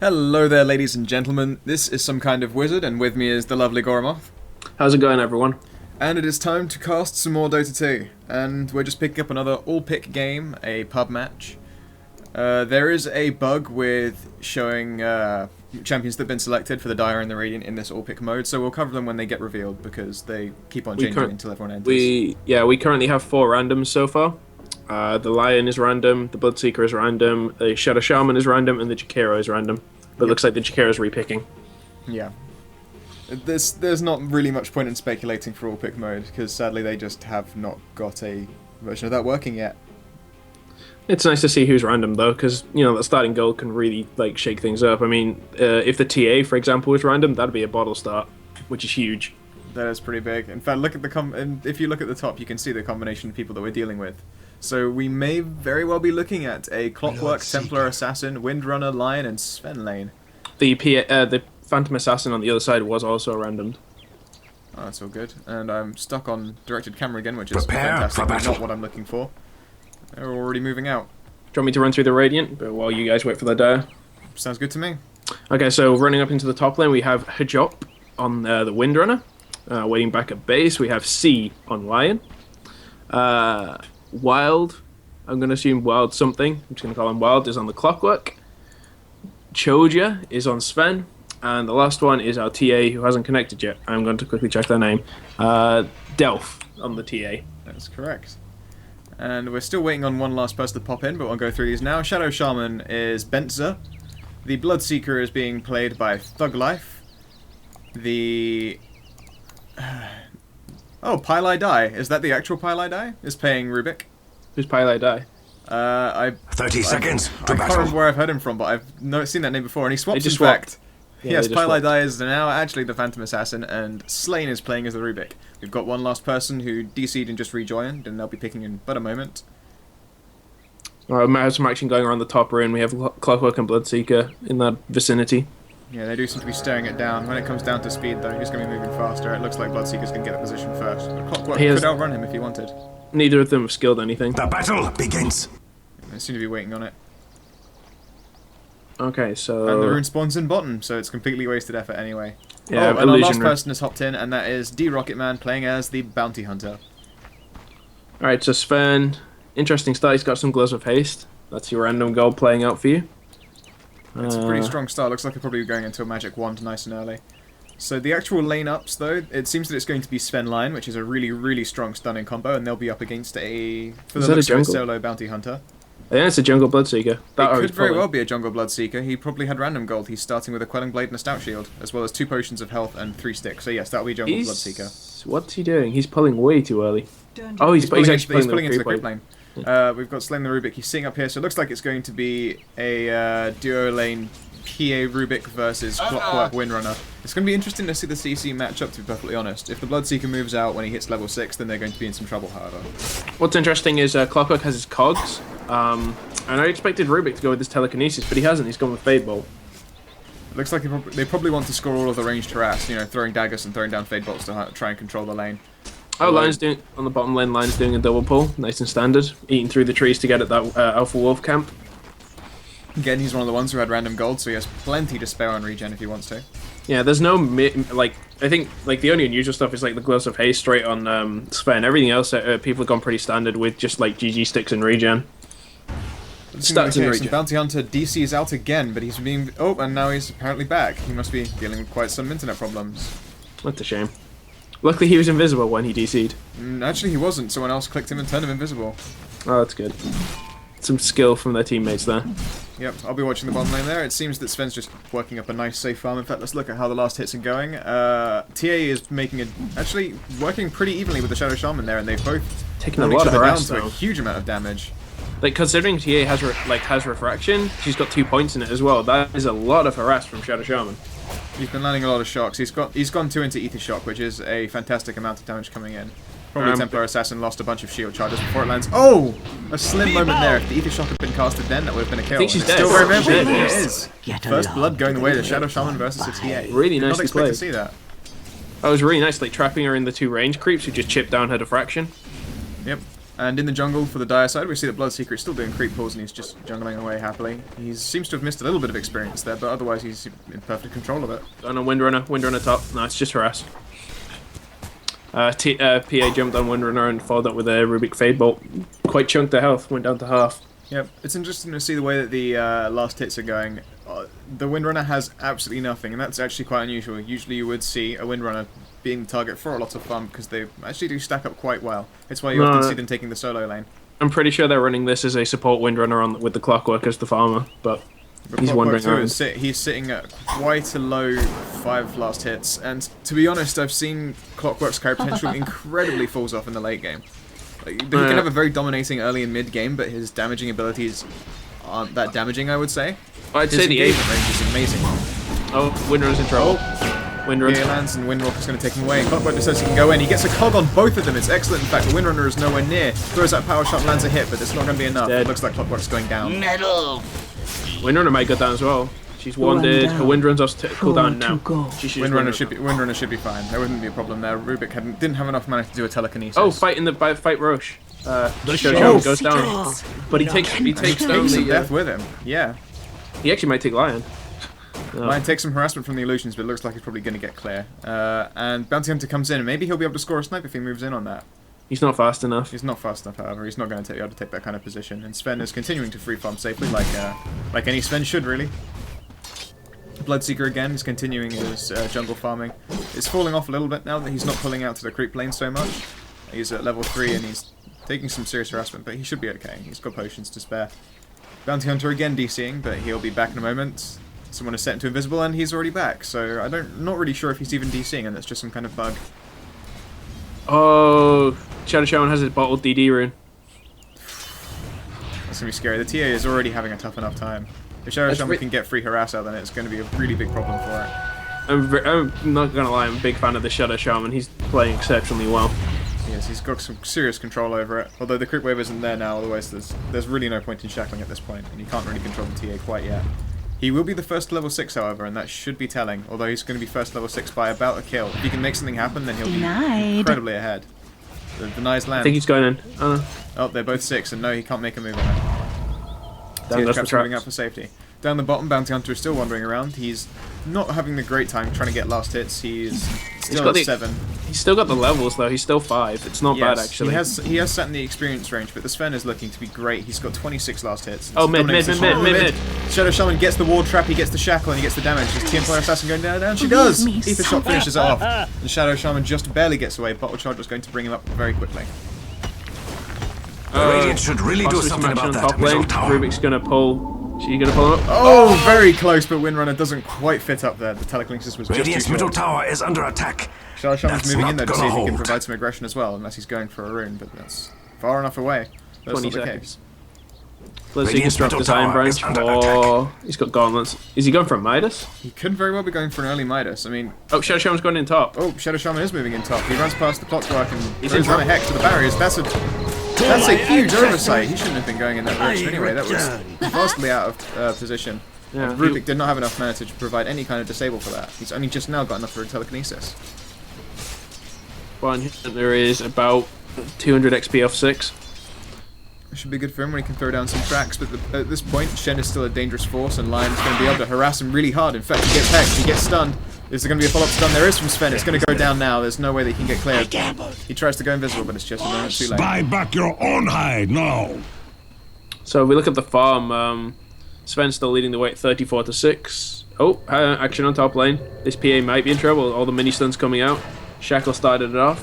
Hello there, ladies and gentlemen. This is Some Kind of Wizard, and with me is the lovely Goramoth. How's it going, everyone? And it is time to cast some more Dota2. And we're just picking up another all-pick game, a pub match. There is a bug with showing champions that have been selected for the Dire and the Radiant in this all-pick mode, so we'll cover them when they get revealed, because they keep on changing until everyone enters. We currently have 4 randoms so far. The Lion is random, the Bloodseeker is random, the Shadow Shaman is random, and the Jakiro is random. But it looks like the Jakiro is repicking. Yeah. There's not really much point in speculating for all-pick mode, because sadly they just have not got a version of that working yet. It's nice to see who's random, though, because, you know, the starting goal can really, like, shake things up. I mean, if the TA, for example, was random, that'd be a bottle start, which is huge. That is pretty big. In fact, look at and if you look at the top, you can see the combination of people that we're dealing with. So we may very well be looking at a Clockwork, Templar Assassin, Windrunner, Lion, and Sven lane. The Phantom Assassin on the other side was also randomed. Oh, that's all good. And I'm stuck on directed camera again, which is fantastic, but not what I'm looking for. They're already moving out. Do you want me to run through the Radiant, but while you guys wait for the Dire? Sounds good to me. Okay, so running up into the top lane, we have Hajop on the Windrunner. Waiting back at base, we have C on Lion. Wild, I'm going to assume Wild something, I'm just going to call him Wild, is on the Clockwork. Choja is on Sven. And the last one is our TA who hasn't connected yet. I'm going to quickly check their name. Delph on the TA. That's correct. And we're still waiting on one last person to pop in, but we'll go through these now. Shadow Shaman is Bentzer. The Bloodseeker is being played by Thug Life. The... Oh, Pylai Dai. Is that the actual Pylai Dai? Is playing Rubik. Who's Pylai Dai? 30 seconds to I battle. can't remember where I've heard him from, but I've seen that name before, and he swaps, in fact. Yes, Pylai Dai is now actually the Phantom Assassin, and Slain is playing as the Rubik. We've got one last person who DC'd and just rejoined, and they'll be picking in but a moment. Alright, we have some action going around the top rune. We have Clockwork and Bloodseeker in that vicinity. Yeah, they do seem to be staring it down. When it comes down to speed, though, he's going to be moving faster. It looks like Bloodseeker's going to get the position first. But Clockwork could outrun him if he wanted. Neither of them have skilled anything. The battle begins. They seem to be waiting on it. Okay, so... And the rune spawns in bottom, so it's completely wasted effort anyway. Yeah, and our last person has hopped in, and that is D-Rocketman playing as the Bounty Hunter. Alright, so Sven, interesting start. He's got some Gloves of Haste. That's your random gold playing out for you. It's a pretty strong start. Looks like he'll probably be going into a Magic Wand nice and early. So the actual lane-ups, though, it seems that it's going to be Sven Lion, which is a really, really strong stunning combo, and they'll be up against a solo Bounty Hunter. I think it's a Jungle Bloodseeker. It could very well be a Jungle Bloodseeker. He probably had random gold. He's starting with a Quelling Blade and a Stout Shield, as well as 2 potions of health and 3 sticks. So yes, that'll be Jungle Bloodseeker. What's he doing? He's pulling way too early. Oh, he's actually pulling into the creep lane. We've got Slain the Rubik. He's sitting up here, so it looks like it's going to be a duo lane PA Rubik versus Clockwork Windrunner. It's going to be interesting to see the CC match up, to be perfectly honest. If the Bloodseeker moves out when he hits level 6, then they're going to be in some trouble, however. What's interesting is Clockwork has his cogs, and I expected Rubik to go with his telekinesis, but he hasn't. He's gone with Fade Bolt. It looks like they probably want to score all of the ranged harass, you know, throwing daggers and throwing down Fade Bolts to try and control the lane. Oh, Lion's doing, on the bottom lane, Lion's doing a double pull, nice and standard, eating through the trees to get at that Alpha Wolf camp. Again, he's one of the ones who had random gold, so he has plenty to spare on regen if he wants to. Yeah, there's no, I think, the only unusual stuff is, the Gloves of Haste straight on Sven. Everything else, people have gone pretty standard with just, GG sticks and regen. Stats and regen. Bounty Hunter DC is out again, but he's being... Oh, and now he's apparently back. He must be dealing with quite some internet problems. That's a shame. Luckily, he was invisible when he DC'd. Actually, he wasn't. Someone else clicked him and turned him invisible. Oh, that's good. Some skill from their teammates there. Yep, I'll be watching the bottom lane there. It seems that Sven's just working up a nice safe farm. In fact, let's look at how the last hits are going. TA is actually working pretty evenly with the Shadow Shaman there, and they've both taken a lot of harass, down to a huge amount of damage. Considering TA has refraction, she's got 2 points in it as well. That is a lot of harass from Shadow Shaman. He's been landing a lot of shocks. He's gone 2 into Ether Shock, which is a fantastic amount of damage coming in. Probably Templar Assassin lost a bunch of shield charges before it lands. Oh! A slim moment there. If the Ether Shock had been casted then, that would have been a kill. I think she's dead. Still very moving. It is. First blood going the way to Shadow Shaman versus a TA. Really nicely played. Not expect to see that. That was really nice, trapping her in the 2 range creeps who just chipped down her diffraction. Yep. And in the jungle for the dire side, we see that Bloodseeker is still doing creep pulls and he's just jungling away happily. He seems to have missed a little bit of experience there, but otherwise he's in perfect control of it. On a Windrunner top. Nice, just harass. PA jumped on Windrunner and followed up with a Rubik Fade Bolt. Quite chunked the health, went down to half. Yep, it's interesting to see the way that the last hits are going. The Windrunner has absolutely nothing, and that's actually quite unusual. Usually you would see a Windrunner being the target for a lot of fun, because they actually do stack up quite well. It's why you often see them taking the solo lane. I'm pretty sure they're running this as a support Windrunner with the Clockwork as the farmer, but he's wandering around. He's sitting at quite a low 5 last hits, and to be honest, I've seen Clockwork's carry potential incredibly falls off in the late game. Like, he can have a very dominating early and mid game, but his damaging abilities aren't that damaging, I would say. I'd say the engagement range is amazing. Oh, Windrunner's in trouble. Windrunner lands and Windwalk is going to take him away. Clockwork just says he can go in. He gets a cog on both of them. It's excellent. In fact, the Windrunner is nowhere near. Throws that power shot, lands a hit, but it's not going to be enough. It looks like Clockwork's going down. Metal. Windrunner might go down as well. She's wanded. Her Windrunner's off to cool down now. Windrunner should be fine. There wouldn't be a problem there. Rubik didn't have enough mana to do a telekinesis. Oh, fight Roche. Show goes down, but he takes some death with him. Yeah. He actually might take Lion. Lion takes some harassment from the illusions, but it looks like he's probably going to get clear. And Bounty Hunter comes in, and maybe he'll be able to score a snipe if he moves in on that. He's not fast enough. He's not fast enough, however. He's not going to be able to take that kind of position. And Sven is continuing to free farm safely, like any Sven should, really. Bloodseeker again is continuing his jungle farming. It's falling off a little bit now that he's not pulling out to the creep lane so much. He's at level 3 and he's taking some serious harassment, but he should be okay. He's got potions to spare. Bounty Hunter again DCing, but he'll be back in a moment. Someone is set into invisible and he's already back, so not really sure if he's even DCing and that's just some kind of bug. Oh, Shadow Shaman has his bottled DD rune. That's gonna be scary. The TA is already having a tough enough time. If Shadow Shaman can get free harass out, then it's going to be a really big problem for it. I'm not gonna lie, I'm a big fan of the Shadow Shaman. He's playing exceptionally well. Yes, he's got some serious control over it. Although the creep wave isn't there now, otherwise there's really no point in shackling at this point, and you can't really control the TA quite yet. He will be the first to level 6, however, and that should be telling. Although he's going to be first to level 6 by about a kill. If he can make something happen, then he'll be incredibly ahead. The denies land. I think he's going in. Oh, they're both 6, and no, he can't make a move on it. TA's moving up for safety. Down the bottom, Bounty Hunter is still wandering around. He's not having the great time trying to get last hits. He's still at 7. He's still got the levels though. He's still 5. It's not bad actually. He has sat in the experience range, but the Sven is looking to be great. He's got 26 last hits. Oh, mid. Shadow Shaman gets the ward trap, he gets the shackle, and he gets the damage. Is TM Player Assassin going down? She does! Ether Shot finishes it off. And Shadow Shaman just barely gets away. Bottle Charge was going to bring him up very quickly. The Radiant should really do something about that. Top lane. Rubik's gonna pull. She's gonna pull him up. Oh, very close, but Windrunner doesn't quite fit up there. The telekinesis was just Radiant's middle tower is under attack. Shadow Shaman's moving in there to see if he can provide some aggression as well, unless he's going for a rune, but that's far enough away. That's 20 not the seconds. case. Let's see if he can drop his Iron Branch. Oh, he's got gauntlets. Is he going for a Midas? He could very well be going for an early Midas. I mean... Oh, Shadow Shaman's going in top. Oh, Shadow Shaman is moving in top. He runs past the clockwork and throws down a hex to the barriers. That's a huge oversight. He shouldn't have been going in that direction anyway. That was vastly out of position. Yeah, Rubik did not have enough mana to provide any kind of disable for that. He's only just now got enough for a telekinesis. There is about 200 XP off 6. It should be good for him when he can throw down some tracks, but at this point, Shen is still a dangerous force, and Lion's going to be able to harass him really hard. In fact, he gets hexed, he gets stunned. Is there going to be a follow-up stun? There is from Sven. It's going to go down now. There's no way that he can get cleared. He tries to go invisible, but it's just a moment too late. Buy back your own hide now. So if we look at the farm, Sven's still leading the way at 34-6. Oh, action on top lane. This PA might be in trouble. All the mini stuns coming out. Shackle started it off.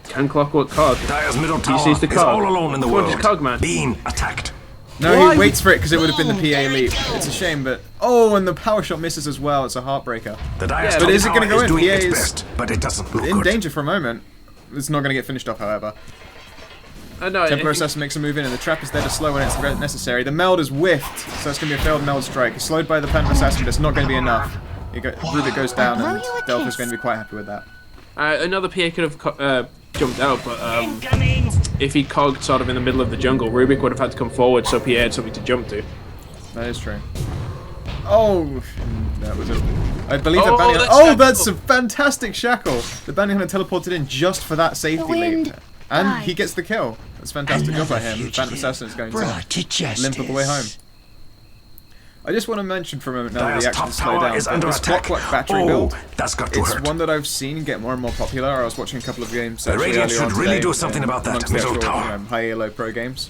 Can Clockwork Cog? Dire's middle tower sees the is cog. all alone in the world. Cog, man. Being attacked. No, he waits for it because it would have been the PA leap. It's a shame, but... Oh, and the power shot misses as well. It's a heartbreaker. The Dire's but is it going to go in? doing PA its is best, but it doesn't look in good. danger for a moment. It's not going to get finished off, however. No, Templar Assassin makes a move in, and the trap is there to slow when it's necessary. The meld is whiffed, so it's going to be a failed meld strike. It's slowed by the Phantom Assassin, but it's not going to be enough. Rubik goes down, and Delph is going to be quite happy with that. Another PA could have jumped out, but if he cogged sort of in the middle of the jungle, Rubik would have had to come forward, so PA had something to jump to. That is true. Oh, that was it. I believe that Bounty Hunter... Oh, that's a fantastic shackle! The Bounty Hunter teleported in just for that safety leap. And he gets the kill. That's a fantastic job by him. Phantom Assassin is going to limp all the way home. I just want to mention for a moment now that the action slow down. This Clockwork battery build, that's got to it's hurt. one that I've seen get more and more popular. I was watching a couple of games The actually Radiant earlier on should really today, do something about that amongst the middle actual, tower. high elo pro games.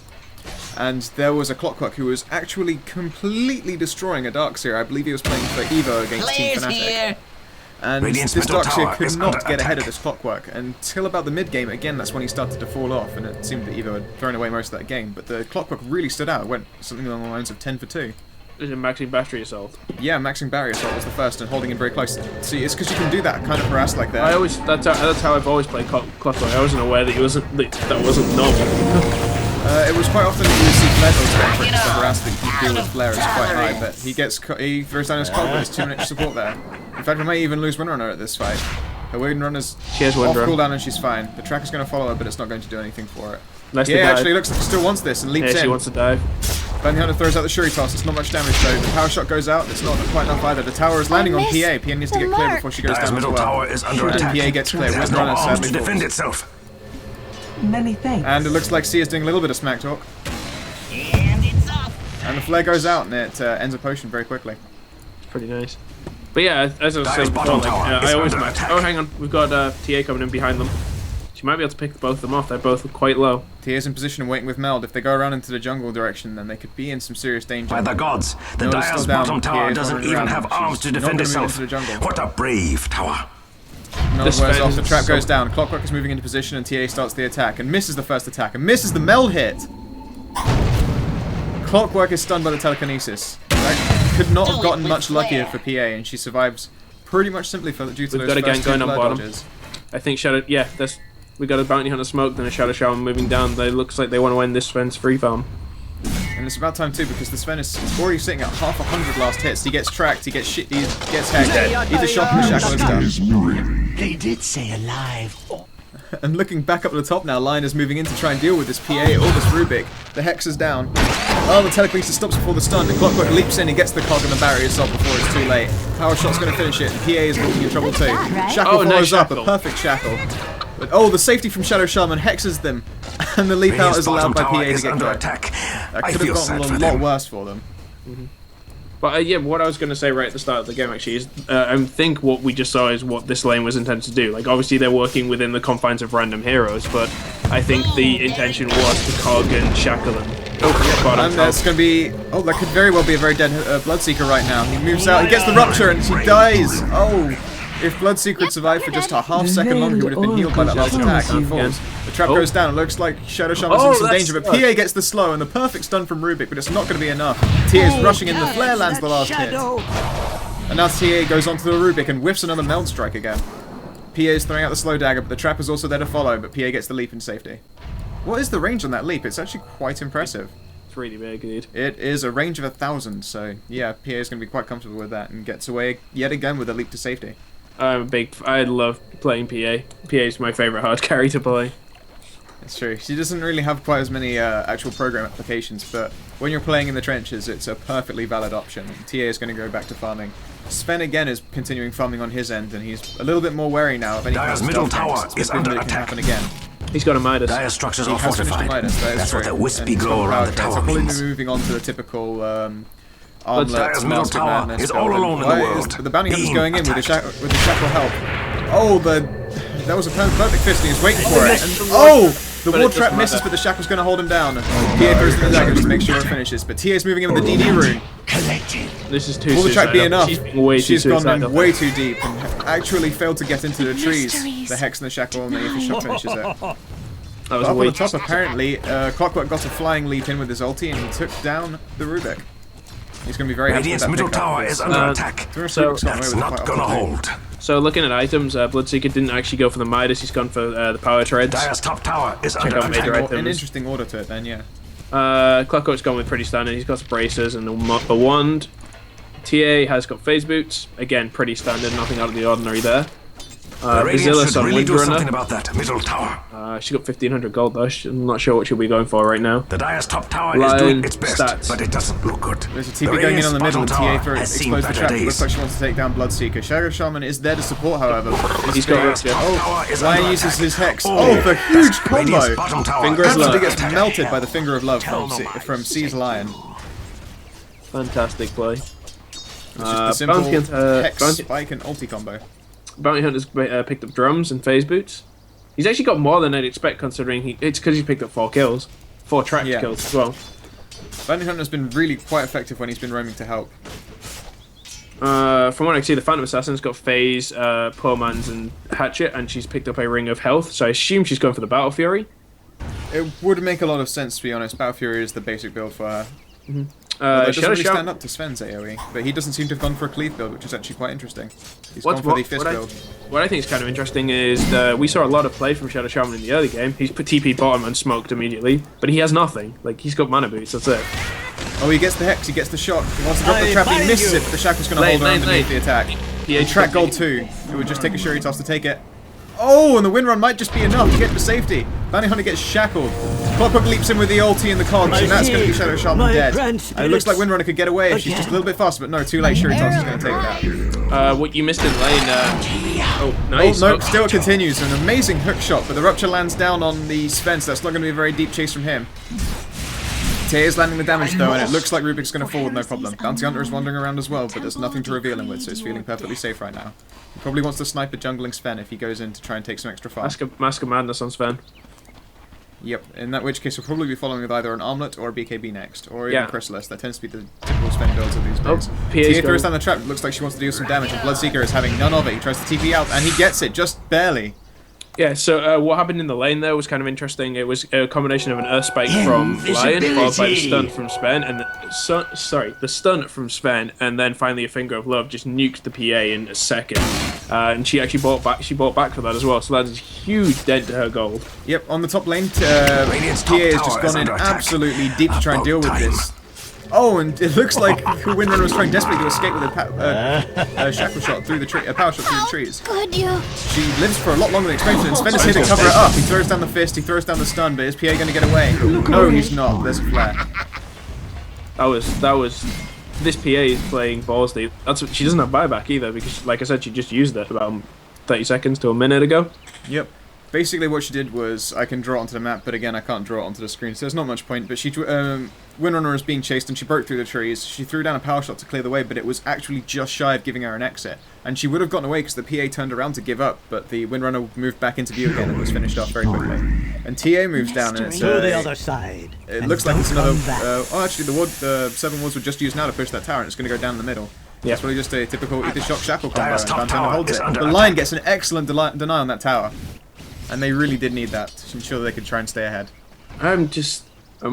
And there was a Clockwork who was actually completely destroying a Darkseer. I believe he was playing for Evo against Team Fnatic. And Radiant's this middle Darkseer tower could is not under get ahead attack. of this Clockwork until about the mid-game. Again, that's when he started to fall off, and it seemed that Evo had thrown away most of that game. But the Clockwork really stood out. It went something along the lines of 10 for 2. Is it maxing battery assault? Yeah, maxing barrier assault was the first and holding him very close. See, it's because you can do that kind of harass like that. That's how I've always played Clockwork. I wasn't aware that that wasn't normal. It was quite often that you would see Flare builds going for it, because the harass that you can deal with Flare is quite high, but he throws down his cold, but it's 2 minutes support there. In fact, we may even lose Windrunner at this fight. Her Windrunner's off cooldown and she's fine. The track is going to follow her, but it's not going to do anything for it. Yeah, actually looks like he still wants this and leaps in. Yeah, she wants to dive. Bounty Hunter throws out the Shuri toss, it's not much damage though. The power shot goes out, it's not quite enough either. The tower is landing on PA. PA needs to get clear before she goes down as middle well. tower is under attack. PA gets clear, It has no Windrunner arms to sadly defend falls. itself. Many thanks. And it looks like C is doing a little bit of smack talk. And it's up. And the flare goes out and it ends a potion very quickly. Pretty nice. But yeah, as I was Dire's saying before, bottom like, tower is I always under max. attack. Oh, hang on, we've got TA coming in behind them. She might be able to pick both of them off. They're both quite low. TA's in position and waiting with Meld. If they go around into the jungle direction, then they could be in some serious danger. By the gods, the Meld is still Dire's down, bottom PA tower is doesn't wandering even around. have arms She's to not defend gonna move itself. into the jungle. What a brave tower. Meld The wears Sven off, the is trap so- goes down, Clockwork is moving into position and TA starts the attack and misses the first attack and misses the Meld hit! Clockwork is stunned by the telekinesis. That could not have gotten much luckier for PA and she survives pretty much simply due to We've those got a first gank two going on Flare bottom. dodges. I think Shadow. Yeah, we got a Bounty Hunter smoke, then a Shadow Shower moving down. They looks like they want to end this Sven's free farm. And it's about time too because the Sven is already sitting at half 100 last hits. He gets tracked, he gets hacked. Either shot from the shackle is done. They did say alive. And looking back up at the top now, Lion is moving in to try and deal with this PA or this Rubik. The Hex is down. Oh, the telekinesis stops before the stun. The Clockwork leaps in, he gets the cog and the barrier assault before it's too late. Power shot's going to finish it, and PA is walking in trouble too. Shackle Oh, nice follows up, a shackle. perfect shackle. But, oh, the safety from Shadow Shaman hexes them, and the leap out Radiant's is allowed by bottom PA tower to is get under clear. attack. That I could feel have sad gotten for a lot them. worse for them. But yeah, what I was going to say right at the start of the game actually is, I think what we just saw is what this lane was intended to do. Like, obviously they're working within the confines of random heroes, but I think the intention was to cog and shackle them. Oh, bottom And that's going to be... Oh, that could very well be a very dead Bloodseeker right now. He moves out, he gets the rupture, and he dies! Oh! If Bloodseeker had survived for just a half second longer, he would have been healed by that last attack and falls. The trap goes down, it looks like Shadow Shaman's in some that's danger, but smart. PA gets the slow and the perfect stun from Rubik, but it's not going to be enough. TA is rushing in, the flare lands the last hit. And now TA goes onto the Rubik and whiffs another Meld Strike again. PA is throwing out the slow dagger, but the trap is also there to follow, but PA gets the leap in safety. What is the range on that leap? It's actually quite impressive. It's really big, dude. It is a range of 1,000, so yeah, PA is going to be quite comfortable with that and gets away yet again with a leap to safety. I love playing PA. PA is my favorite hard carry to play. It's true. She doesn't really have quite as many actual program applications, but when you're playing in the trenches, it's a perfectly valid option. TA is going to go back to farming. Sven again is continuing farming on his end, and he's a little bit more wary now of any kind of Dire's middle stealth tower games. It's is proven under that it can attack. happen again. He's got a Midas. Dire structures He are has finished the fortified. Midas, that is That's true. what the wispy And he's got glow the around the power trade, so tower probably means. moving on to the typical Dire's armlet, middle Mask of tower Madness is all build. alone in the Why world, the bounty hunter's being going in with the attacked. shackle help. Oh, that was a perfect fist, and he's waiting for it. The But ward it trap doesn't misses, matter. but the shackle's going to hold him down. TA throws in the dagger just to make sure it finishes, but TA's moving in with the DD rune. This is too Will the track be enough? She's being way too She's gone suicidal. in way too deep and actually failed to get into the trees. The hex and the shackle, and the Aether Shock finishes it. That was But up on way the top, apparently, Clockwork got a flying leap in with his ulti, and he took down the Rubik. He's going to be very happy with Radiant's that middle pickup. tower is under attack. So- That's not gonna hold. So looking at items, Bloodseeker didn't actually go for the Midas, he's gone for the power treads. Dire's top tower is under out major attack. items. An interesting order to it then, yeah. Clockwork's gone with pretty standard, he's got some braces and a wand. TA has got phase boots, again pretty standard, nothing out of the ordinary there. The Radiant Bazilla should on really do something Windrunner. about that middle tower. She got 1500 gold though. I'm not sure what she'll be going for right now. The Dire's top tower is Lion doing its best, stats. but it doesn't look good. There's a TP going in on the middle, and TA explodes the trap. It looks like she wants to take down Bloodseeker. Shadow Shaman is there to support, however. He's got Risk. Lion uses his Hex. Oh, the huge combo! Finger of Absolutely Love. gets melted by the Finger of Love from C's Lion. Fantastic play. It's just a simple Hex, Spike, and ulti combo. Bounty Hunter's picked up drums and phase boots. He's actually got more than I'd expect considering it's because he's picked up 4 kills. 4 tracked kills as well. Bounty Hunter's been really quite effective when he's been roaming to help. From what I can see, the Phantom Assassin's got phase, Poor Man's and Hatchet, and she's picked up a Ring of Health, so I assume she's going for the Battle Fury. It would make a lot of sense, to be honest. Battle Fury is the basic build for her. It doesn't really stand up to Sven's AoE, but he doesn't seem to have gone for a cleave build, which is actually quite interesting. He's gone for the fist build. What I think is kind of interesting is we saw a lot of play from Shadow Shaman in the early game. He's put TP bottom and smoked immediately, but he has nothing. Like, he's got mana boots, that's it. Oh, he gets the Hex, he gets the shock. He wants to drop the trap, he misses it, but the Shackle's going to hold her underneath the attack. He track gold too. It would just take a Shuri toss to take it. Oh, and the Windrun might just be enough to get to safety. Bounty Hunter gets shackled. Clockwork leaps in with the ulti and the cogs, and that's going to be Shadow Shaman dead. And it looks like Windrunner could get away if she's just a little bit faster, but no, too late. Shuri toss is going to take it out. What you missed in lane, oh, nice. Oh, no, still it continues. An amazing hook shot, but the Rupture lands down on the Sven, so that's not going to be a very deep chase from him. TA is landing the damage though, and it looks like Rubik's going to fall with no problem. Bounty Hunter is wandering around as well, but there's nothing to reveal him with, so he's feeling perfectly safe right now. He probably wants to snipe a jungling Sven if he goes in to try and take some extra farm. Mask of Madness on Sven. Yep, in that which case we'll probably be following with either an Armlet or a BKB next, or even Chrysalis. That tends to be the typical Sven builds of these days. TA throws down the trap, looks like she wants to do some damage, and Bloodseeker is having none of it. He tries to TP out, and he gets it, just barely. Yeah, so what happened in the lane there was kind of interesting. It was a combination of an Earth Spike from Lion, followed by the stun from Sven, and the stun from Sven, and then finally a Finger of Love just nuked the PA in a second. And she actually bought back for that as well, so that is a huge dent to her gold. Yep, on the top lane, PA has just gone in absolutely deep to try and deal with this. Oh, and it looks like Windrunner was trying desperately to escape with a shackle shot through the tree, a power shot through the trees. She lives for a lot longer than expected, and Sven is here to cover it up. He throws down the fist, he throws down the stun, but is PA going to get away? No, he's not. There's a flare. That was. This PA is playing balls deep. She doesn't have buyback either because, like I said, she just used it about 30 seconds to a minute ago. Yep. Basically what she did was, I can draw it onto the map, but again I can't draw it onto the screen, so there's not much point, but she, Windrunner was being chased and she broke through the trees. She threw down a power shot to clear the way, but it was actually just shy of giving her an exit. And she would have gotten away because the PA turned around to give up, but the Windrunner moved back into view again and was finished off very quickly. And TA moves down and it's to the other side. It looks like it's another, oh actually the 7 wards were just used now to push that tower and it's going to go down the middle. Yeah. It's really just a typical Ether Shock Shackle combo and Pantana holds it. The Lion gets an excellent deny on that tower. And they really did need that to ensure they could try and stay ahead. I'm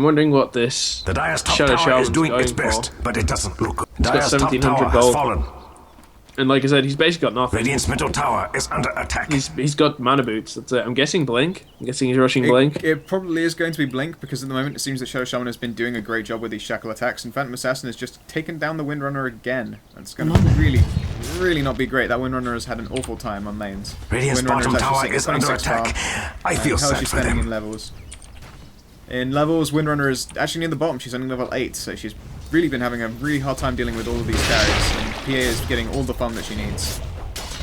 wondering what this Shadow Shaman is doing its best, but it doesn't look good. He's got 1700 gold. And like I said, he's basically got nothing. Radiant's middle tower is under attack. He's got mana boots, that's it. I'm guessing Blink. I'm guessing he's rushing Blink. It probably is going to be Blink, because at the moment it seems that Shadow Shaman has been doing a great job with these shackle attacks, and Phantom Assassin has just taken down the Windrunner again. It's going to really not be great. That Windrunner has had an awful time on lanes. Radiant's bottom tower is under attack. I feel sad for them. In levels, Windrunner is actually near the bottom. She's only level 8, so she's really been having a really hard time dealing with all of these carries, and PA is getting all the farm that she needs.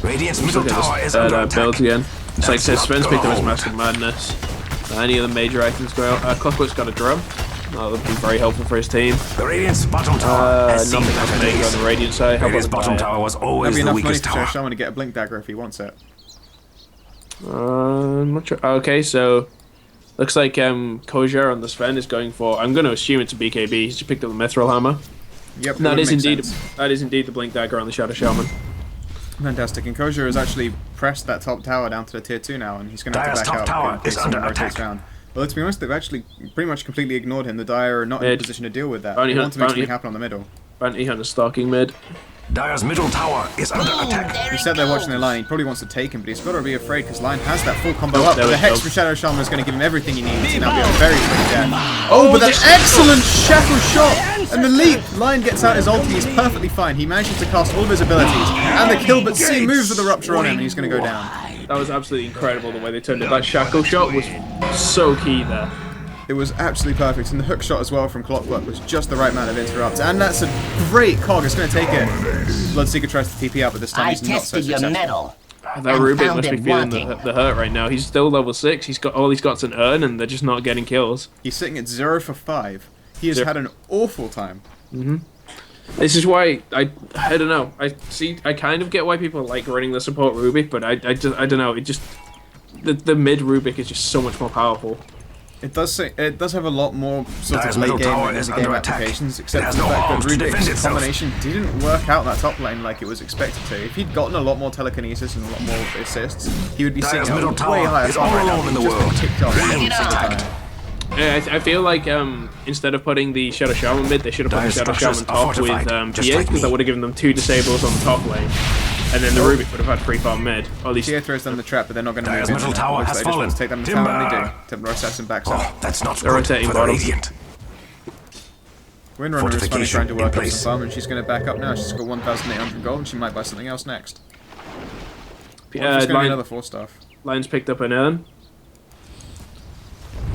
Radiant's middle tower is under attack. Builds again. It's like says Sven's picked up his Mask of Madness. Any other major items go out? Clockwork's got a drum. That would be very helpful for his team. The Radiant's bottom tower has seen nothing better else days. on the Radiant side. Radiant's bottom tower was always the weakest tower. That'd be enough money for Shadow Shaman to get a Blink Dagger if he wants it. I'm not sure. Okay, so looks like Kojir on the Sven is going for. I'm going to assume it's a BKB. He's just picked up the Mithril Hammer. Yep. That is indeed the Blink Dagger on the Shadow Shaman. Fantastic. And Kojir has actually pressed that top tower down to the tier 2 now, and he's going to have to back out in case someone rotates around. Well, let's be honest, they've actually pretty much completely ignored him. The Dire are not in a position to deal with that. They want to make something happen on the middle. Bounty Hunter stalking mid. Dire's middle tower is under attack. He sat there watching the Lion. He probably wants to take him, but he's got to be afraid because Lion has that full combo up. But the Hex from Shadow Shaman is going to give him everything he needs, and that'll be a very quick death. Oh, but that excellent shackle shot! And the leap! Lion gets out his ulti, he's perfectly fine. He manages to cast all of his abilities. And the kill, but C moves with the Rupture on him, and he's going to go down. That was absolutely incredible the way they turned it. That shackle shot was so key there. It was absolutely perfect, and the hook shot as well from Clockwork was just the right amount of interrupt, and that's a great cog. It's going to take it. Bloodseeker tries to TP out, but this time he's not so successful. metal. That Rubik must be feeling the hurt right now. He's still level 6. He's got all he's got's an urn, and they're just not getting kills. He's sitting at 0 for 5. He has had an awful time. This is why I don't know. I kind of get why people like running the support Rubik, but I don't know. It just the mid Rubik is just so much more powerful. It does have a lot more sort of late game and game applications, except for the fact that Rubik's combination didn't work out that top lane like it was expected to. If he'd gotten a lot more telekinesis and a lot more assists, he would be sitting at a way higher top right now. He'd just been kicked off every single time. Yeah, I feel like instead of putting the Shadow Shaman mid, they should have put the Shadow Shaman top with PA, because that would have given them 2 disables on the top lane. And then the Rubik would have had free farm mid. Or at least PA throws down the trap, but they're not going to move in. Middle tower has fallen. Take down the tower, and they do. Temple Assassin backs up. That's not They're good rotating for the bottom. Radiant. Windrunner is finally trying to work up some farm, and she's going to back up now. She's got 1,800 gold, and she might buy something else next. She's going to be another 4-staff. Line's picked up an urn.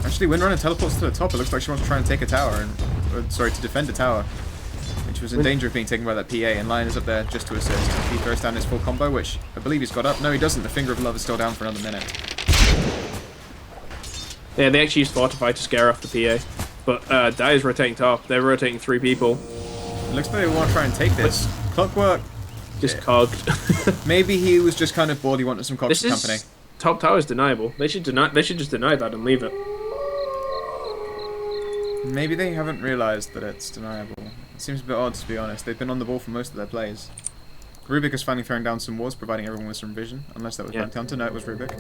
Actually, Windrunner teleports to the top. It looks like she wants to try and take a tower, to defend a tower. Which was in danger of being taken by that PA, and Lion is up there just to assist. He throws down his full combo, which I believe he's got up. No, he doesn't. The Finger of Love is still down for another minute. Yeah, they actually used Fortify to scare off the PA. But Dai is rotating top. They're rotating 3 people. It looks like they want to try and take this. Clockwork. Just cogged. Maybe he was just kind of bored. He wanted some cogs for company. Top tower is deniable. They should just deny that and leave it. Maybe they haven't realised that it's deniable. It seems a bit odd, to be honest. They've been on the ball for most of their plays. Rubik is finally throwing down some wards, providing everyone with some vision. Unless that was Bounty Hunter. No, it was Rubik.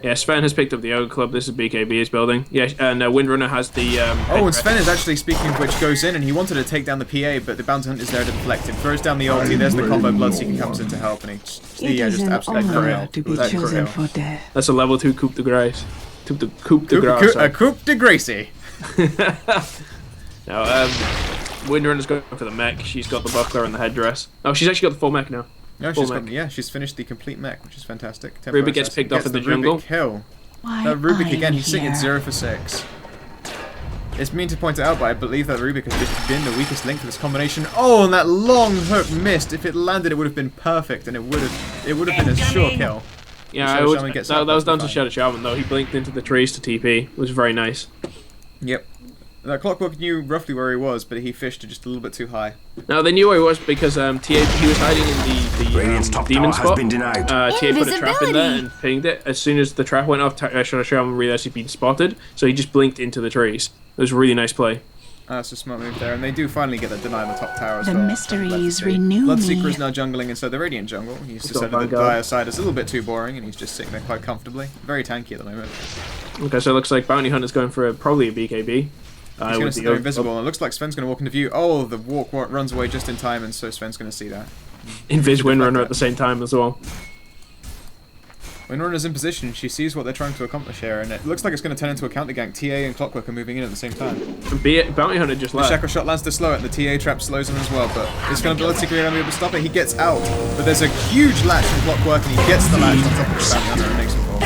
Yeah, Sven has picked up the Ogre Club. This is BKB's building. Yeah, and Windrunner has the... and Sven is actually, speaking of which, goes in, and he wanted to take down the PA, but the Bounty Hunter is there to deflect him. Throws down the ulti, there's the combo, Bloodseeker comes in to help, and he just absolutely for death. That's a level 2 coup de grace. Coup de grace. A coup de gracie. Now, Windrunner's going for the mech. She's got the buckler and the headdress. Oh, she's actually got the full mech now. No, she's finished the complete mech, which is fantastic. Rubik gets picked off in the jungle. Kill. Rubik again, he's sitting at 0 for 6. It's mean to point it out, but I believe that Rubik has just been the weakest link for this combination. Oh, and that long hook missed. If it landed, it would have been perfect, and it would have been a sure kill. Yeah, that was down to Shadow Shaman though. He blinked into the trees to TP. It was very nice. Yep. That Clockwork knew roughly where he was, but he fished just a little bit too high. No, they knew where he was because he was hiding in the demon spot. Has been denied. TA put a trap in there and pinged it. As soon as the trap went off, Shadow Shaman realized he'd been spotted, so he just blinked into the trees. It was a really nice play. That's a smart move there, and they do finally get that deny on the top tower as well. The mysteries renew Bloodseeker me. is now jungling inside the Radiant jungle. He's decided that Dire side is a little bit too boring, and he's just sitting there quite comfortably. Very tanky at the moment. Okay, so it looks like Bounty Hunter's going for probably a BKB. He's going to stay invisible, and it looks like Sven's going to walk into view. Oh, the walk runs away just in time, and so Sven's going to see that. Invis Windrunner at the same time as well. When Runner's in position, she sees what they're trying to accomplish here, and it looks like it's going to turn into a counter gank. TA and Clockwork are moving in at the same time. Bounty Hunter just left. The Shackle Shot lands to slow it, and the TA trap slows him as well, but it's going to Bloodseeker going to be able to stop it. He gets out, but there's a huge latch from Clockwork, and he gets the latch on top of the Bounty Hunter and makes him fall.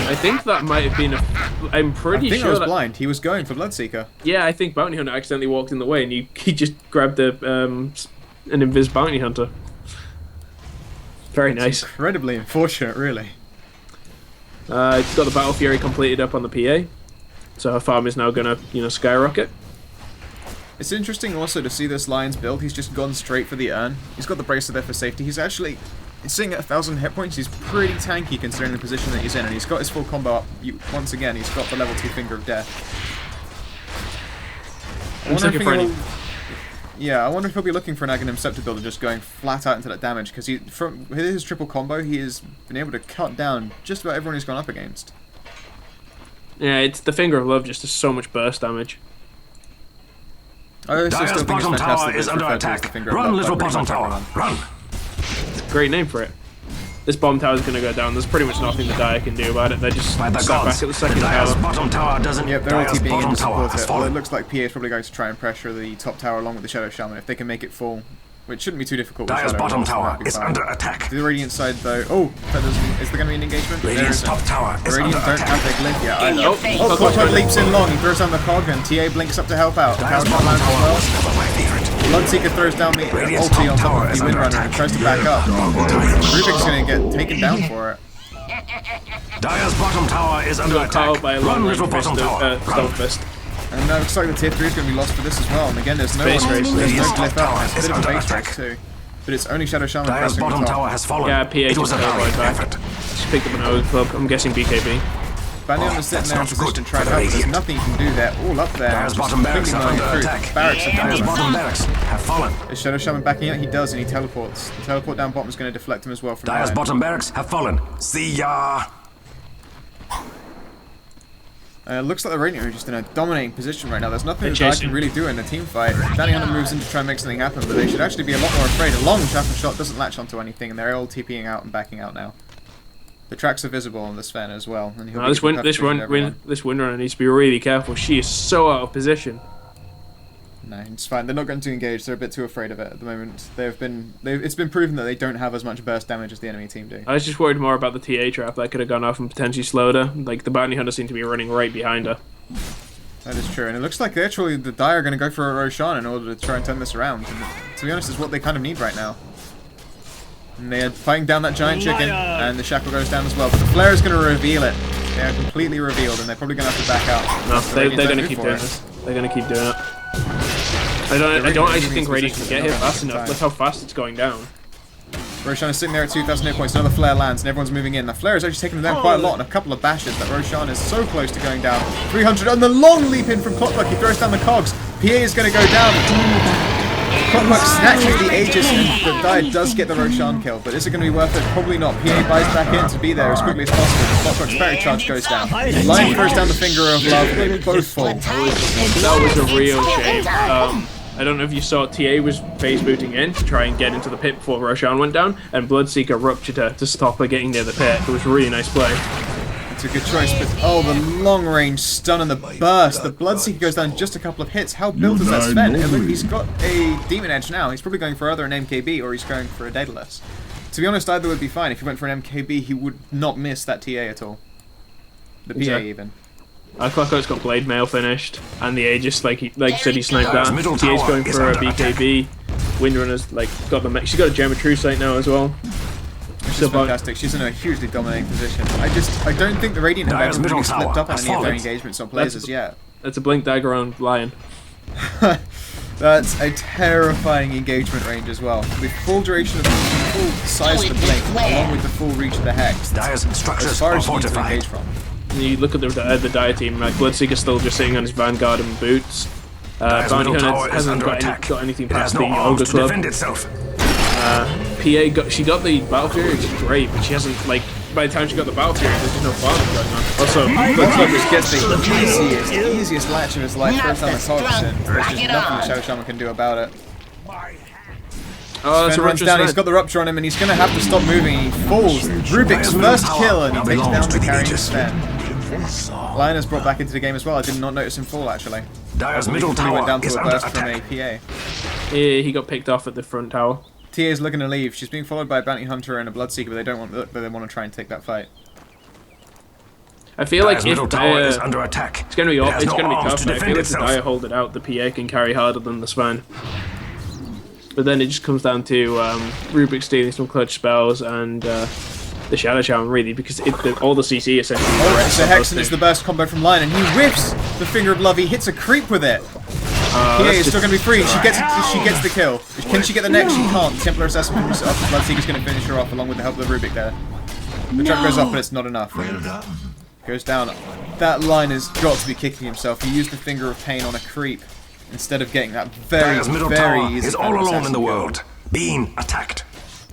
I think that might have been I'm pretty sure I think I was blind. He was going for Bloodseeker. Yeah, I think Bounty Hunter accidentally walked in the way, and he just grabbed an Invis Bounty Hunter. Very nice. Incredibly unfortunate, really. It's got the Battle Fury completed up on the PA, so her farm is now gonna, skyrocket. It's interesting also to see this Lion's build. He's just gone straight for the urn. He's got the bracer there for safety. He's actually sitting at 1,000 hit points. He's pretty tanky considering the position that he's in, and he's got his full combo up. Once again, he's got the level 2 Finger of Death. I wonder if he'll be looking for an Aghanim Scepter build and just going flat out into that damage, because from his triple combo, he has been able to cut down just about everyone he's gone up against. Yeah, it's the Finger of Love just does so much burst damage. Dire's bottom tower is under attack. Run, little bottom tower. Run. It's a great name for it. This bomb tower is going to go down. There's pretty much nothing the Dire can do about it. They just sat back at the second tower. Bottom tower doesn't. Yep, they're ulti being in to support it. Well, it looks like PA is probably going to try and pressure the top tower along with the Shadow Shaman. If they can make it fall, which shouldn't be too difficult. With Dire's Shadow bottom Realms, tower that'd be is fine. under attack. To the Radiant side, though. Oh, is there going to be an engagement? Radiant's top tower is Radiant under don't have attack. their glyph yet. In your face. Oh, Clockwork leaps in long. He throws down the cog, and TA blinks up to help out. Dire's Power bottom lands as tower well. was never my favorite. Bloodseeker throws down the Radiant's ulti on top tower top of is the under Windrunner and attack. tries to back up. Rubik's going to get taken down for it. Dire's bottom tower is under Got caught attack. by a Run, long little range bottom tower. Stone Fist. And it looks like the tier 3 is going to be lost for this as well. And again, there's no Base one, race. there's no Radiant's glyph top up. tower It's a is bit of a under base attack. race too. But it's only Shadow Shaman Dire's pressing bottom the top. tower has fallen. Yeah, PA It was just a got valiant back. effort. Just picked up an old club. I'm guessing BKB. Banyan is sitting that's there in not position good to try for to the help, but there's Radiant. nothing you can do there. All up there. Dire's Just bottom barracks completely are mowing under through. attack. Barracks are Dire's down. bottom barracks have fallen. Is Shadow Shaman backing out? He does, and he teleports. The teleport down bottom is going to deflect him as well from Dire's Lion. bottom barracks have fallen. See ya. Looks like the Radiant are just in a dominating position right now. There's nothing They're that I chasing. can really do in the team fight. Danny Hunter moves in to try and make something happen, but they should actually be a lot more afraid. A long shuffle shot doesn't latch onto anything, and they're all TPing out and backing out now. The tracks are visible on the Sven as well. And he'll No, be this everyone. Windrunner needs to be really careful. She is so out of position. No, it's fine. They're not going to engage. They're a bit too afraid of it at the moment. It's been proven that they don't have as much burst damage as the enemy team do. I was just worried more about the TA trap that could have gone off and potentially slowed her. Like the bounty hunter seemed to be running right behind her. That is true, and it looks like actually the Dire are going to go for a Roshan in order to try and turn this around. And to be honest, is what they kind of need right now. And they're fighting down that giant chicken, and the shackle goes down as well. But the flare is going to reveal it. They are completely revealed, and they're probably going to have to back out. No, The they're Radiant don't going to move keep for doing it. this. They're going to keep doing it. I don't actually think Radiant can get here fast enough. Look how fast it's going down. Roshan is sitting there at 2,000 hit points. Another flare lands, and everyone's moving in. The flare is actually taking them down quite a lot, and a couple of bashes. But Roshan is so close to going down. 300, and the long leap in from Clockwork. He throws down the cogs. PA is going to go down. Clockwork snatches the Aegis, and the Dire does get the Roshan kill. But is it going to be worth it? Probably not. PA buys back in to be there as quickly as possible. Clockwork's fairy charge goes down. Lion throws down the finger of love. They both fall. That was a real shame. I don't know if you saw TA was phase booting in to try and get into the pit before Roshan went down, and Bloodseeker ruptured her to stop her getting near the pit. It was a really nice play. It's a good choice, but oh, the long range stun and the burst. The Bloodseeker goes down just a couple of hits. How built is that Sven? And look, he's got a Demon Edge now. He's probably going for either an MKB or he's going for a Daedalus. To be honest, either would be fine. If he went for an MKB, he would not miss that TA at all. The PA Exactly. even. Clockwork's got Blade Mail finished, and the Aegis, like you said, he sniped Dire's that. middle TA's tower going is for a under BKB. Windrunner's like got the she's got a Geometrucite now as well. She's fantastic. She's in a hugely dominating position. I don't think the Radiant have Dire's ever really middle slipped tower up on has any of their fallen. engagements on players That's- as yet. That's a Blink Dagger on Lion. That's a terrifying engagement range as well. With full duration of the full size of the blink, along with the full reach of the hex. Dire's As structures far are as you need to fortified. engage from. And you look at the Dire team, like Bloodseeker's still just sitting on his Vanguard and boots. Dire's Bounty middle tower Hunter is hasn't under attack. got anything It has past no the arms Ogre to Club. defend itself. She got the Battle Fury, which is great, but she hasn't, like, by the time she got the Battle Fury, there's just no farming going on. Also, Bloodsuckers gets the easiest latch of his life, throws down the cogs, and there's just nothing the Shadow Shaman can do about it. oh, that's Sven a runs Rupture down, Sven. he's got the Rupture on him, and he's going to have to stop moving. He falls. Rubik's first kill, and he takes belongs down to the the carrying Aegis. Sven. Lion is brought back into the game as well. I did not notice him fall, actually. Dire's He middle probably went tower down is to a under burst from a attack. PA. He got picked off at the front tower. TA is looking to leave. She's being followed by a Bounty Hunter and a Bloodseeker, but they don't want. But they want to try and take that fight. I feel like Dire's if middle tower is under attack. it's gonna be It has it's no gonna be arms tough. to But I defend feel like the itself. Dire hold it out. The PA can carry harder than the Sven. But then it just comes down to Rubik stealing some clutch spells and the Shadow Shaman really, because all the CC essentially. Oh, it's the Hex and it's the burst combo from Lion, and he whiffs the Finger of Love. He hits a creep with it. PA is still going to be free. She gets the kill. Can she get the next? She can't. Templar Assessment from Bloodseeker's going to finish her off along with the help of the Rubik there. The trap goes off, but it's not enough. Goes down. That Lion has got to be kicking himself. He used the Finger of Pain on a creep instead of getting that very, Dire's middle very tower easy is all Templar alone in Assassin the kill. world, being attacked.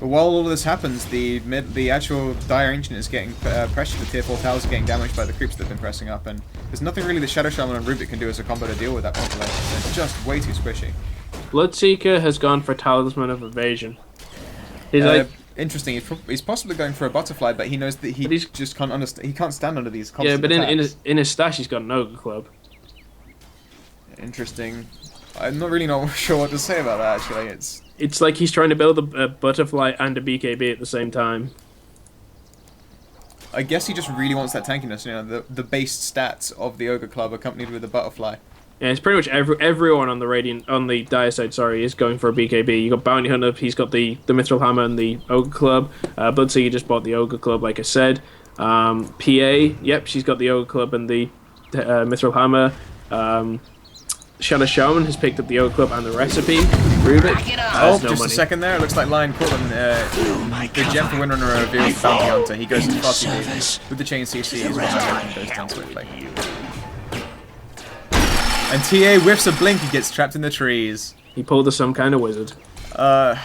But while all of this happens, the actual Dire Ancient is getting pressured. The tier 4 towers are getting damaged by the creeps that have been pressing up, and there's nothing really the Shadow Shaman and Rubik can do as a combo to deal with that population. They're just way too squishy. Bloodseeker has gone for Talisman of Evasion. He's like, Interesting. He's possibly going for a butterfly, but he knows that he he's- just can't understand. He can't stand under these constant yeah, but attacks. in his stash he's got an Ogre Club. Interesting. I'm not really not sure what to say about that. Actually, it's It's like he's trying to build a butterfly and a BKB at the same time. I guess he just really wants that tankiness, you know, the base stats of the Ogre Club accompanied with the butterfly. Yeah, it's pretty much everyone on the Dire side, sorry, is going for a BKB. You got Bounty Hunter, he's got the Mithril Hammer and the Ogre Club. Bloodseeker just bought the Ogre Club, like I said. PA, yep, she's got the Ogre Club and the Mithril Hammer. Shadow Shaman has picked up the Ogre Club and the recipe. Rubik. Oh, just a second there. It looks like Lion caught him. The gem for Windrunner reveals Bounty Hunter. He goes to Fuzzy with the chain CC as well. And goes down swiftly. And TA whiffs a blink and gets trapped in the trees. He pulled a some kind of wizard. They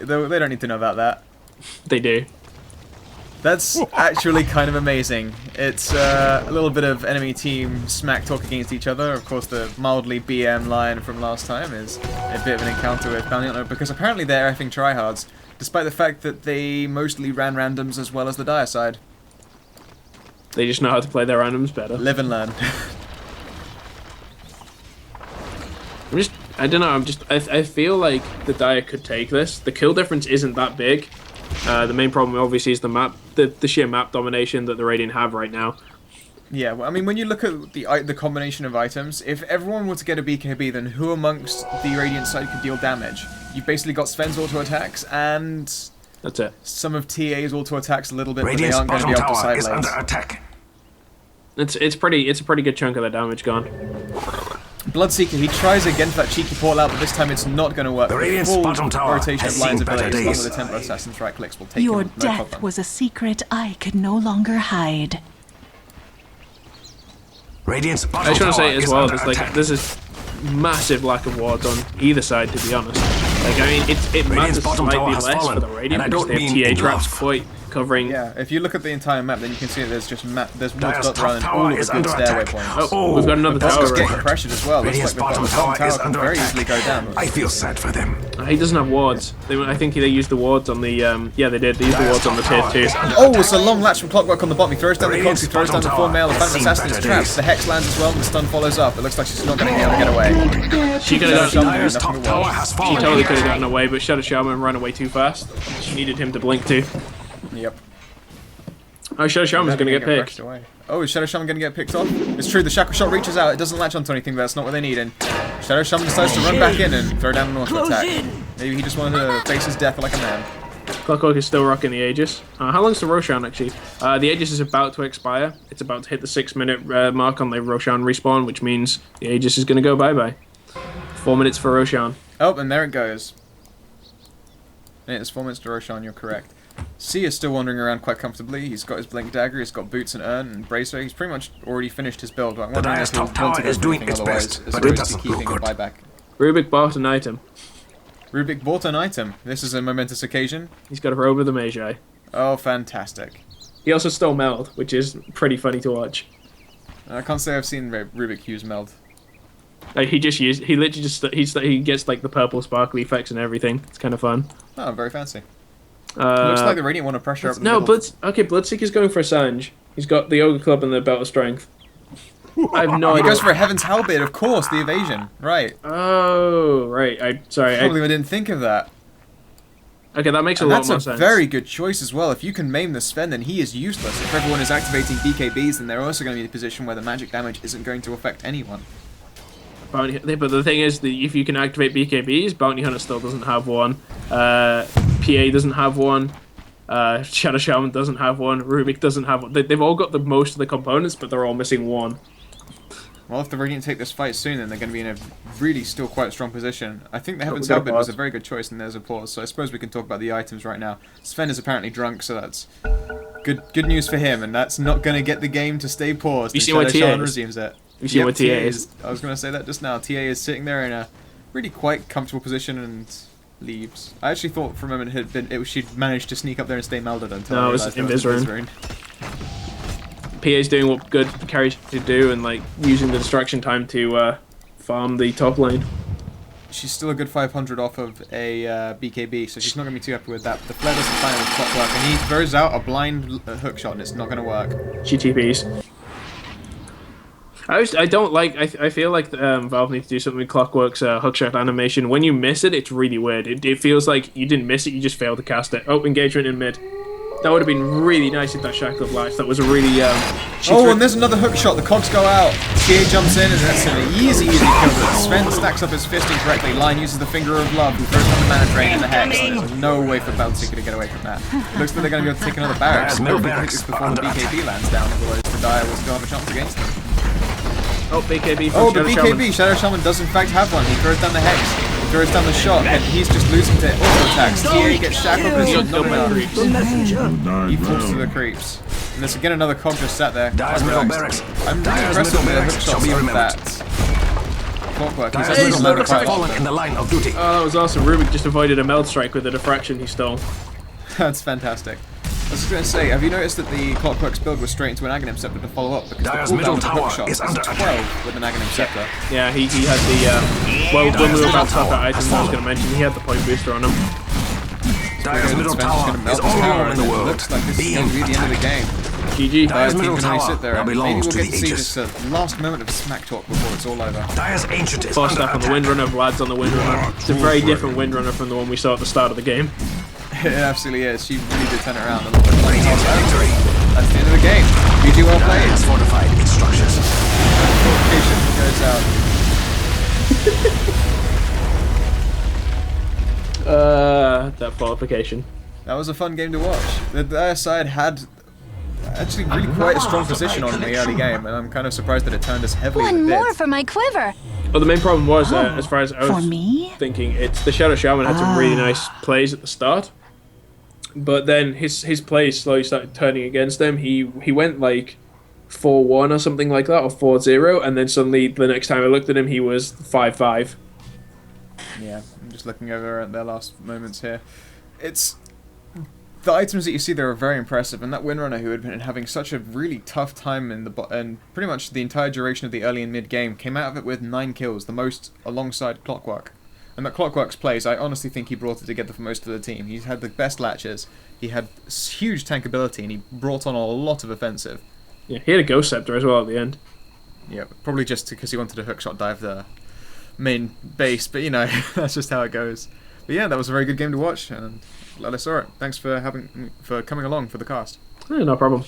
don't need to know about that. They do. That's actually kind of amazing. It's a little bit of enemy team smack talk against each other. Of course, the mildly BM Lion from last time is a bit of an encounter with Bounty Hunter because apparently they're effing tryhards, despite the fact that they mostly ran randoms as well as the Dire side. They just know how to play their randoms better. Live and learn. I don't know, I feel like the Dire could take this. The kill difference isn't that big. The main problem obviously is the map, the sheer map domination that the Radiant have right now. Yeah, well, I mean, when you look at the combination of items, if everyone were to get a BKB, then who amongst the Radiant side could deal damage? You've basically got Sven's auto attacks and that's it. Some of TA's auto attacks a little bit, Radiant's but they aren't going to be able to side is lanes. under attack. It's a pretty good chunk of the damage gone. Bloodseeker, he tries again for that cheeky portal out, but this time it's not going to work. The Radiant's full bottom tower rotation has of lines seen of better abilities, along days. with the Tempo Assassin's right clicks will take Your him, no death problem. was a secret I could no longer hide. Radiant's I bottom just want to tower say as is well, under attack. there's a massive lack of wards on either side, to be honest. Like, I mean, it matters bottom slightly tower has less fallen, for the Radiant and I because don't they have mean TA in traps love. quite covering. Yeah, if you look at the entire map, then you can see that there's just there's more Dire's dot top running tower all of the is good under stairway attack. points. Oh, we've got another Boss tower. is getting pressured as well. Looks like Radiant's we've got bottom the bottom tower is tower can under very attack. easily go down. I feel sad for them. He doesn't have wards. I think they used the wards on the yeah, they did. They used the wards on the tier 2. Oh, it's a long latch from Clockwork on the bottom. He throws down the Cogs, he throws down the 4 mail, the Phantom Seen Assassin's better traps. days. The Hex lands as well, and the stun follows up. It looks like she's not going to be able to get away. She could have gotten. Dire's top tower has She fallen. totally could have gotten away, but Shadow Shaman ran away too fast. She needed him to blink too. Yep. Oh, Shadow Shaman's going to get picked. brushed away. Oh, is Shadow Shaman going to get picked off? It's true, the Shackle Shot reaches out. It doesn't latch onto anything, but that's not what they need. And Shadow Shaman decides to run back in and throw down an auto attack. Maybe he just wanted to face his death like a man. Clockwork is still rocking the Aegis. How long's the Roshan actually? The Aegis is about to expire. It's about to hit the 6-minute mark on the Roshan respawn, which means the Aegis is going to go bye-bye. 4 minutes for Roshan. Oh, and there it goes. And it's 4 minutes to Roshan, you're correct. C is still wandering around quite comfortably. He's got his Blink Dagger, he's got Boots and Urn and Bracer. He's pretty much already finished his build. I'm wondering Dire's if he'll top tower want to go is for doing anything its otherwise, best, as but it opposed to doesn't keeping look a good. buyback. Rubik bought an item. Rubik bought an item. This is a momentous occasion. He's got a robe of the Magi. Oh, fantastic. He also stole Meld, which is pretty funny to watch. I can't say I've seen Rubik use Meld. Like, he literally just, he gets like the purple sparkly effects and everything. It's kind of fun. Oh, very fancy. Looks like the Radiant want to pressure up the No, middle. Bloodseeker's going for a Sange. He's got the Ogre Club and the Belt of Strength. I have no He idea. goes for a Heaven's Halberd, of course, the evasion. Right. Oh, right. I Didn't think of that. Okay, that makes a And lot that's more a sense. very good choice as well. If you can maim the Sven, then he is useless. If everyone is activating BKBs, then they're also going to be in a position where the magic damage isn't going to affect anyone. But the thing is, that if you can activate BKBs, Bounty Hunter still doesn't have one. PA doesn't have one. Shadow Shaman doesn't have one. Rubik doesn't have one. They've all got the most of the components, but they're all missing one. Well, if the Radiant take this fight soon, then they're going to be in a really still quite strong position. I think the Heaven's we got a Halberd was a pause. very good choice, and there's a pause. So I suppose we can talk about the items right now. Sven is apparently drunk, so that's good news for him, and that's not going to get the game to stay paused. You and see what Shadow TA Shaman is? resumes it. You see what TA is? I was going to say that just now. TA is sitting there in a really quite comfortable position and leaves. I actually thought for a moment she'd managed to sneak up there and stay melded until No, I it was realised Invis that Rune. PA's doing what good carries to do and like using the distraction time to farm the top lane. She's still a good 500 off of a BKB, so she's not going to be too happy with that. But the flare doesn't find with Clockwork, and he throws out a blind hook shot, and it's not going to work. She TPs. I don't like. I feel like Valve needs to do something with Clockwork's hookshot animation. When you miss it, it's really weird. It feels like you didn't miss it. You just failed to cast it. Oh, engagement in mid. That would have been really nice if that shackle of lights. That was a really. And there's another hook shot. The cogs go out. TA jumps in, and that's an easy kill. But Sven stacks up his fist incorrectly. Line uses the finger of love. He throws on the mana drain in the hex. There's no way for Baltica to get away from that. Looks like they're going to be able to take another barracks. Middle Hopefully barracks before the BKB lands down. Otherwise, the Dire will still have a chance against them. Oh, BKB. Oh, the BKB. Shadow Shaman does in fact have one. He throws down the hex. He throws down the shot, and he's just losing to auto attacks. TA gets shackled, but he's not enough. He falls to the creeps. And there's again another cog just sat there. Dire's middle barracks. I'm really impressed with the hook shots on that Clockwork. He's Dire's actually middle loaded barracks quite have fallen often. in the line of duty. Oh, that was awesome. Rubik just avoided a meld strike with a diffraction he stole. That's fantastic. I was just going to say, have you noticed that the Clockwork's build was straight into an Aghanim Scepter to follow up? Because Dire's the middle cooldown of the tower hook shot is was under 12 with an Aghanim Scepter. Yeah, he had the. Well, when we were about to start that item, I was going to mention he had the point booster on him. Dire's middle tower is all alone in the world. Looks like this is going to be the end of the game. GG. Dire's middle team can only tower sit there, now and maybe belongs we'll to get to the see Aegis. just a last moment of smack talk before it's all over. Dire's ancient is Fast under up on the attack. Windrunner, Vlad's on the Windrunner. It's a very different Windrunner from the one we saw at the start of the game. It absolutely is. She really did turn it around a little bit. Radiant victory. That's the end of the game. GG, well Dire played. has fortified its structures. Notification goes out. That qualification. That was a fun game to watch. The Dire side had actually really quite a strong position on in the early game, and I'm kind of surprised that it turned as heavily as it One did. more for my quiver. Well, the main problem was, as far as I For was me? thinking, it's the Shadow Shaman had some really nice plays at the start, but then his plays slowly started turning against him. He went like 4-1 or something like that, or 4-0, and then suddenly the next time I looked at him, he was 5-5. Yeah, I'm just looking over at their last moments here. It's the items that you see there are very impressive, and that Windrunner, who had been having such a really tough time in the and pretty much the entire duration of the early and mid game, came out of it with 9 kills, the most alongside Clockwork. And that Clockwork's plays, I honestly think he brought it together for most of the team. He had the best latches, he had huge tank ability, and he brought on a lot of offensive. Yeah, he had a Ghost Scepter as well at the end. Yeah, probably just because he wanted to hookshot dive the main base, but you know, that's just how it goes. But yeah, that was a very good game to watch, and glad I saw it. Thanks for coming along for the cast. No problem.